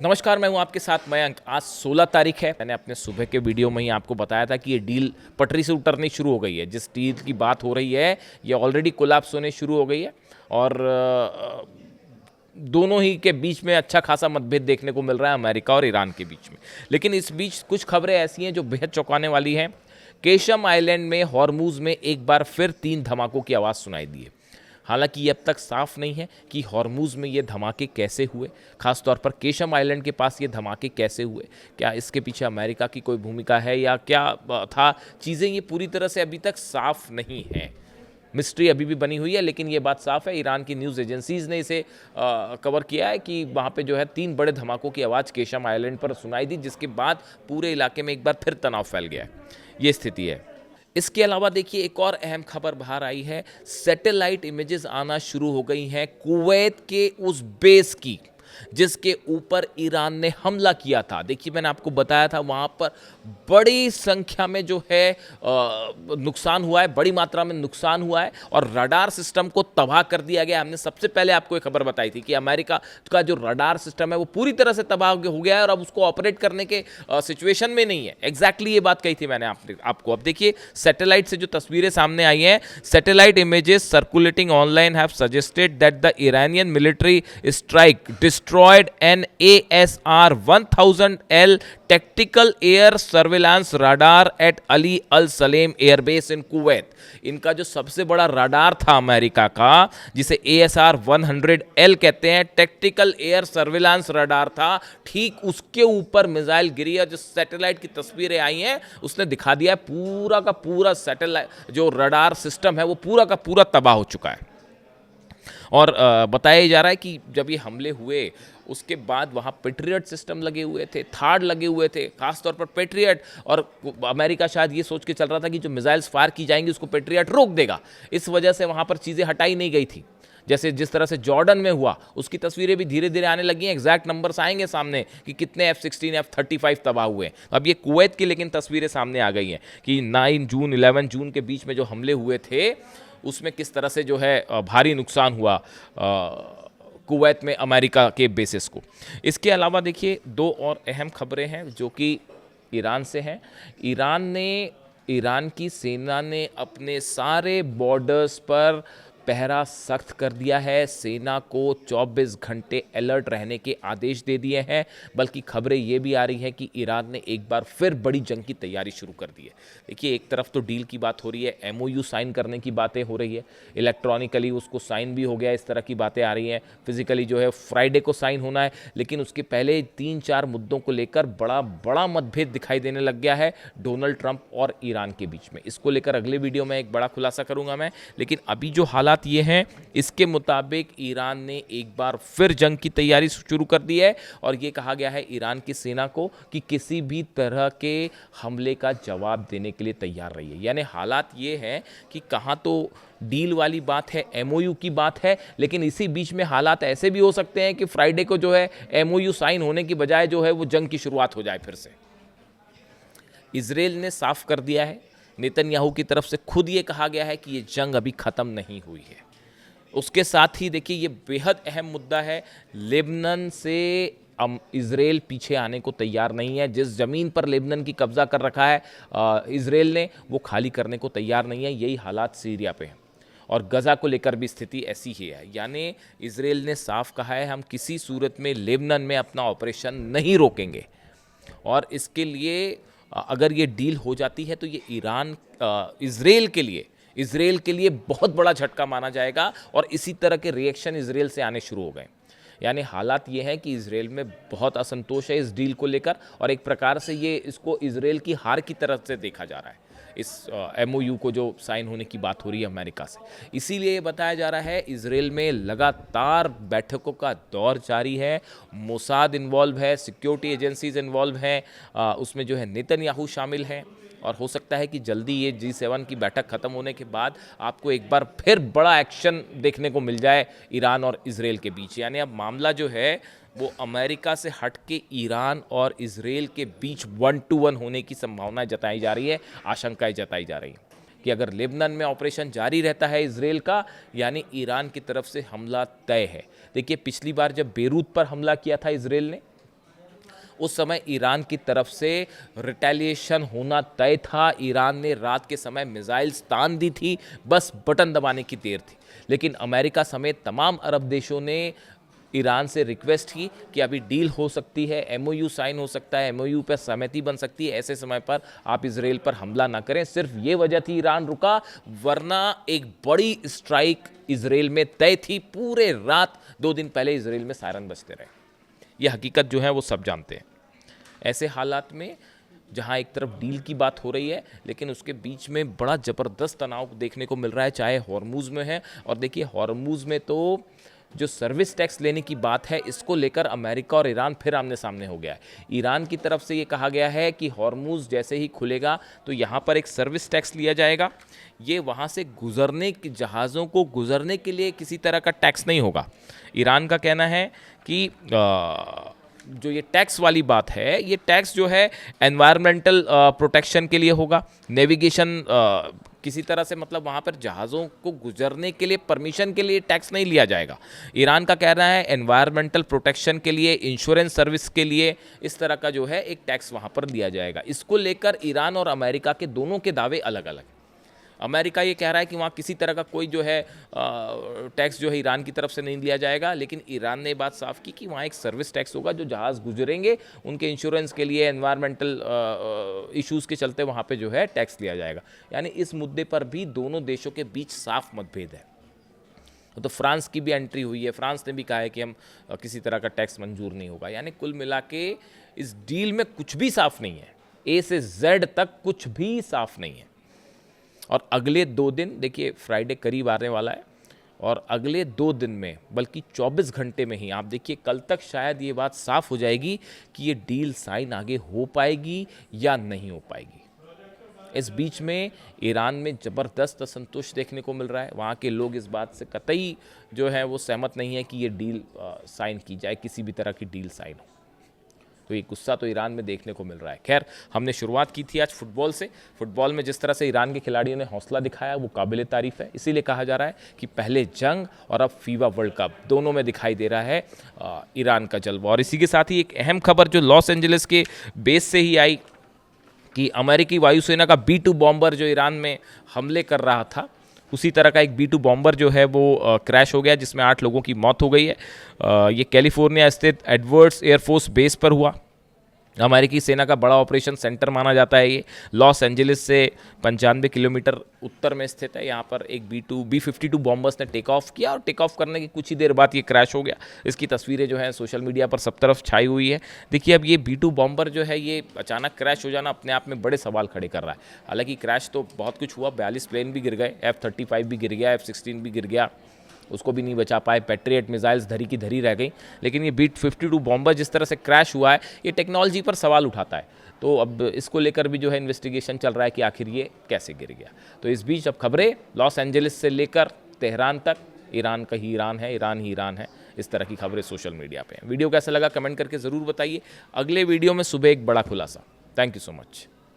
नमस्कार, मैं हूं आपके साथ मयंक। आज 16 तारीख है। मैंने अपने सुबह के वीडियो में ही आपको बताया था कि ये डील पटरी से उतरनी शुरू हो गई है। जिस डील की बात हो रही है ये ऑलरेडी कोलैप्स होने शुरू हो गई है और दोनों ही के बीच में अच्छा खासा मतभेद देखने को मिल रहा है, अमेरिका और ईरान के बीच में। लेकिन इस बीच कुछ खबरें ऐसी हैं जो बेहद चौंकाने वाली हैं। केशम आइलैंड में हॉर्मूज में एक बार फिर 3 धमाकों की आवाज़ सुनाई दी है। हालांकि ये अब तक साफ नहीं है कि हॉर्मूज में ये धमाके कैसे हुए, खासतौर पर केशम आइलैंड के पास ये धमाके कैसे हुए। क्या इसके पीछे अमेरिका की कोई भूमिका है या क्या था? चीज़ें ये पूरी तरह से अभी तक साफ नहीं है। मिस्ट्री अभी भी बनी हुई है, लेकिन ये बात साफ है, ईरान की न्यूज़ एजेंसीज ने इसे कवर किया है कि वहाँ पे जो है 3 बड़े धमाकों की आवाज़ केशम आइलैंड पर सुनाई दी, जिसके बाद पूरे इलाके में एक बार फिर तनाव फैल गया है। ये स्थिति है। इसके अलावा देखिए एक और अहम खबर बाहर आई है। सैटेलाइट इमेजेस आना शुरू हो गई हैं कुवैत के उस बेस की जिसके ऊपर ईरान ने हमला किया था। देखिए मैंने आपको बताया था वहाँ पर बड़ी संख्या में जो है नुकसान हुआ है, बड़ी मात्रा में नुकसान हुआ है और रडार सिस्टम को तबाह कर दिया गया। हमने सबसे पहले आपको एक खबर बताई थी कि अमेरिका का जो रडार सिस्टम है वो पूरी तरह से तबाह हो गया है और अब उसको ऑपरेट करने के सिचुएशन में नहीं है। एग्जैक्टली ये बात कही थी मैंने आपको। अब देखिए सैटेलाइट से जो तस्वीरें सामने आई हैं, satellite images circulating online have suggested that the Iranian military strike destroyed an ASR 1000L tactical air surveillance radar at Ali Al Salem Air Base in Kuwait। इनका जो सबसे बड़ा रडार था अमेरिका का, जिसे ASR 100L कहते हैं, tactical air surveillance radar था, ठीक उसके ऊपर मिसाइल गिरी। और जो सैटेलाइट की तस्वीरें आई हैं उसने दिखा दिया है पूरा का पूरा सैटेलाइट जो रडार सिस्टम है वो पूरा का पूरा तबाह हो चुका है। और बताया जा रहा है कि जब ये हमले हुए उसके बाद वहाँ पेट्रियट सिस्टम लगे हुए थे, थार्ड लगे हुए थे, खासतौर पर पेट्रियट। और अमेरिका शायद ये सोच के चल रहा था कि जो मिसाइल्स फायर की जाएंगी उसको पेट्रियट रोक देगा, इस वजह से वहाँ पर चीज़ें हटाई नहीं गई थी। जैसे जिस तरह से जॉर्डन में हुआ उसकी तस्वीरें भी धीरे धीरे आने लगी हैं, एग्जैक्ट नंबर्स आएंगे सामने कि कितने F-16 F-35 तबाह हुए। अब ये कुवैत की लेकिन तस्वीरें सामने आ गई हैं कि 9 जून 11 जून के बीच में जो हमले हुए थे उसमें किस तरह से जो है भारी नुकसान हुआ कुवैत में अमेरिका के बेसिस को। इसके अलावा देखिए 2 और अहम खबरें हैं जो कि ईरान से हैं। ईरान की सेना ने अपने सारे बॉर्डर्स पर पहरा सख्त कर दिया है। सेना को 24 घंटे अलर्ट रहने के आदेश दे दिए हैं। बल्कि खबरें ये भी आ रही हैं कि ईरान ने एक बार फिर बड़ी जंग की तैयारी शुरू कर दी है। देखिए एक तरफ तो डील की बात हो रही है, MOU साइन करने की बातें हो रही है, इलेक्ट्रॉनिकली उसको साइन भी हो गया, इस तरह की बातें आ रही हैं। फिजिकली जो है फ्राइडे को साइन होना है, लेकिन उसके पहले 3-4 मुद्दों को लेकर बड़ा बड़ा मतभेद दिखाई देने लग गया है डोनाल्ड ट्रंप और ईरान के बीच में। इसको लेकर अगले वीडियो में एक बड़ा खुलासा करूंगा मैं। लेकिन अभी जो हालात ये हैं, इसके मुताबिक ईरान ने एक बार फिर जंग की तैयारी शुरू कर दी है और ये कहा गया है ईरान की सेना को कि किसी भी तरह के हमले का जवाब देने के लिए तैयार रहिए। यानी हालात ये हैं कि कहाँ तो डील वाली बात है, MOU की बात है, लेकिन इसी बीच में हालात ऐसे भी हो सकते हैं कि फ्राइडे को जो है MOU साइन होने की बजाय जो है वो जंग की शुरुआत हो जाए फिर से। इजराइल ने साफ कर दिया है, नेतन्याहू की तरफ से खुद ये कहा गया है कि ये जंग अभी ख़त्म नहीं हुई है। उसके साथ ही देखिए ये बेहद अहम मुद्दा है, लेबनान से इजराइल पीछे आने को तैयार नहीं है। जिस ज़मीन पर लेबनान की कब्जा कर रखा है इजराइल ने, वो खाली करने को तैयार नहीं है। यही हालात सीरिया पे हैं और गज़ा को लेकर भी स्थिति ऐसी ही है। यानी इजराइल ने साफ कहा है हम किसी सूरत में लेबनान में अपना ऑपरेशन नहीं रोकेंगे। और इसके लिए अगर ये डील हो जाती है तो ये इजराइल के लिए बहुत बड़ा झटका माना जाएगा और इसी तरह के रिएक्शन इजराइल से आने शुरू हो गए। यानी हालात ये हैं कि इजराइल में बहुत असंतोष है इस डील को लेकर और एक प्रकार से ये इसको इजराइल की हार की तरफ से देखा जा रहा है, इस MOU को जो साइन होने की बात हो रही है अमेरिका से। इसीलिए ये बताया जा रहा है इजराइल में लगातार बैठकों का दौर जारी है, मोसाद इन्वॉल्व है, सिक्योरिटी एजेंसीज इन्वॉल्व हैं, उसमें जो है नेतन्याहू शामिल हैं। और हो सकता है कि जल्दी ये G7 की बैठक ख़त्म होने के बाद आपको एक बार फिर बड़ा एक्शन देखने को मिल जाए ईरान और इजराइल के बीच। यानी अब मामला जो है वो अमेरिका से हट के ईरान और इजराइल के बीच 1-to-1 होने की संभावनाएं जताई जा रही है, आशंकाएं जताई जा रही हैं कि अगर लेबनान में ऑपरेशन जारी रहता है इजराइल का, यानी ईरान की तरफ से हमला तय है। देखिए पिछली बार जब बेरूत पर हमला किया था इजराइल ने, उस समय ईरान की तरफ से रिटेलिएशन होना तय था। ईरान ने रात के समय मिसाइल्स तान दी थी, बस बटन दबाने की देर थी। लेकिन अमेरिका समेत तमाम अरब देशों ने ईरान से रिक्वेस्ट की कि अभी डील हो सकती है, एमओयू साइन हो सकता है, एमओयू पर सहमति बन सकती है, ऐसे समय पर आप इजराइल पर हमला ना करें। सिर्फ ये वजह थी ईरान रुका, वरना एक बड़ी स्ट्राइक इजराइल में तय थी। पूरे रात 2 दिन पहले इजराइल में सायरन बजते रहे। यह हकीकत जो है वो सब जानते हैं। ऐसे हालात में जहां एक तरफ डील की बात हो रही है, लेकिन उसके बीच में बड़ा ज़बरदस्त तनाव देखने को मिल रहा है, चाहे हॉर्मुज़ में है। और देखिए हॉर्मुज़ में तो जो सर्विस टैक्स लेने की बात है, इसको लेकर अमेरिका और ईरान फिर आमने सामने हो गया है। ईरान की तरफ से ये कहा गया है कि हॉर्मुज़ जैसे ही खुलेगा तो यहाँ पर एक सर्विस टैक्स लिया जाएगा। ये वहाँ से गुजरने की जहाज़ों को गुजरने के लिए किसी तरह का टैक्स नहीं होगा। ईरान का कहना है कि जो ये टैक्स वाली बात है, ये टैक्स जो है एनवायरमेंटल प्रोटेक्शन के लिए होगा। नेविगेशन किसी तरह से मतलब वहाँ पर जहाज़ों को गुजरने के लिए परमिशन के लिए टैक्स नहीं लिया जाएगा। ईरान का कहना है एनवायरमेंटल प्रोटेक्शन के लिए, इंश्योरेंस सर्विस के लिए इस तरह का जो है एक टैक्स वहाँ पर दिया जाएगा। इसको लेकर ईरान और अमेरिका के दोनों के दावे अलग अलग। अमेरिका ये कह रहा है कि वहाँ किसी तरह का कोई जो है टैक्स जो है ईरान की तरफ से नहीं लिया जाएगा, लेकिन ईरान ने बात साफ की कि वहाँ एक सर्विस टैक्स होगा। जो जहाज़ गुजरेंगे उनके इंश्योरेंस के लिए, एनवायरमेंटल इश्यूज़ के चलते वहाँ पे जो है टैक्स लिया जाएगा। यानी इस मुद्दे पर भी दोनों देशों के बीच साफ मतभेद है। तो फ्रांस की भी एंट्री हुई है। फ्रांस ने भी कहा है कि हम किसी तरह का टैक्स मंजूर नहीं होगा। यानी कुल मिला के इस डील में कुछ भी साफ नहीं है, ए से जेड तक कुछ भी साफ नहीं है। और अगले 2 दिन, देखिए फ्राइडे करीब आने वाला है, और अगले 2 दिन में बल्कि 24 घंटे में ही आप देखिए कल तक शायद ये बात साफ हो जाएगी कि ये डील साइन आगे हो पाएगी या नहीं हो पाएगी। इस बीच में ईरान में ज़बरदस्त असंतोष देखने को मिल रहा है। वहाँ के लोग इस बात से कतई जो है वो सहमत नहीं है कि ये डील साइन की जाए, किसी भी तरह की डील साइन हो। तो ये गुस्सा तो ईरान में देखने को मिल रहा है। खैर, हमने शुरुआत की थी आज फुटबॉल से। फुटबॉल में जिस तरह से ईरान के खिलाड़ियों ने हौसला दिखाया वो काबिल तारीफ़ है। इसीलिए कहा जा रहा है कि पहले जंग और अब फीफा वर्ल्ड कप, दोनों में दिखाई दे रहा है ईरान का जलवा। और इसी के साथ ही एक अहम खबर जो लॉस एंजलिस के बेस से ही आई कि अमेरिकी वायुसेना का B-2 बॉम्बर जो ईरान में हमले कर रहा था, उसी तरह का एक B-2 बॉम्बर जो है वो क्रैश हो गया, जिसमें 8 लोगों की मौत हो गई है। ये कैलिफोर्निया स्थित एडवर्ड्स एयरफोर्स बेस पर हुआ। अमेरिकी सेना का बड़ा ऑपरेशन सेंटर माना जाता है। ये लॉस एंजलिस से 95 किलोमीटर उत्तर में स्थित है। यहाँ पर एक B-52 बॉम्बर्स ने टेक ऑफ किया और टेक ऑफ करने की कुछ ही देर बाद ये क्रैश हो गया। इसकी तस्वीरें जो हैं सोशल मीडिया पर सब तरफ छाई हुई है। देखिए, अब ये B-2 बॉम्बर जो है ये अचानक क्रैश हो जाना अपने आप में बड़े सवाल खड़े कर रहा है। हालांकि क्रैश तो बहुत कुछ हुआ, 42 प्लेन भी गिर गए, F-35 भी गिर गया, F-16 भी गिर गया, उसको भी नहीं बचा पाए। पैट्रियट मिसाइल्स धरी की धरी रह गई। लेकिन ये B-52 बॉम्बर जिस तरह से क्रैश हुआ है, ये टेक्नोलॉजी पर सवाल उठाता है। तो अब इसको लेकर भी जो है इन्वेस्टिगेशन चल रहा है कि आखिर ये कैसे गिर गया। तो इस बीच अब खबरें लॉस एंजलिस से लेकर तेहरान तक, ईरान का ही ईरान है, ईरान ही ईरान है, इस तरह की खबरें सोशल मीडिया पे हैं। वीडियो कैसा लगा कमेंट करके ज़रूर बताइए। अगले वीडियो में सुबह एक बड़ा खुलासा। Thank you so much.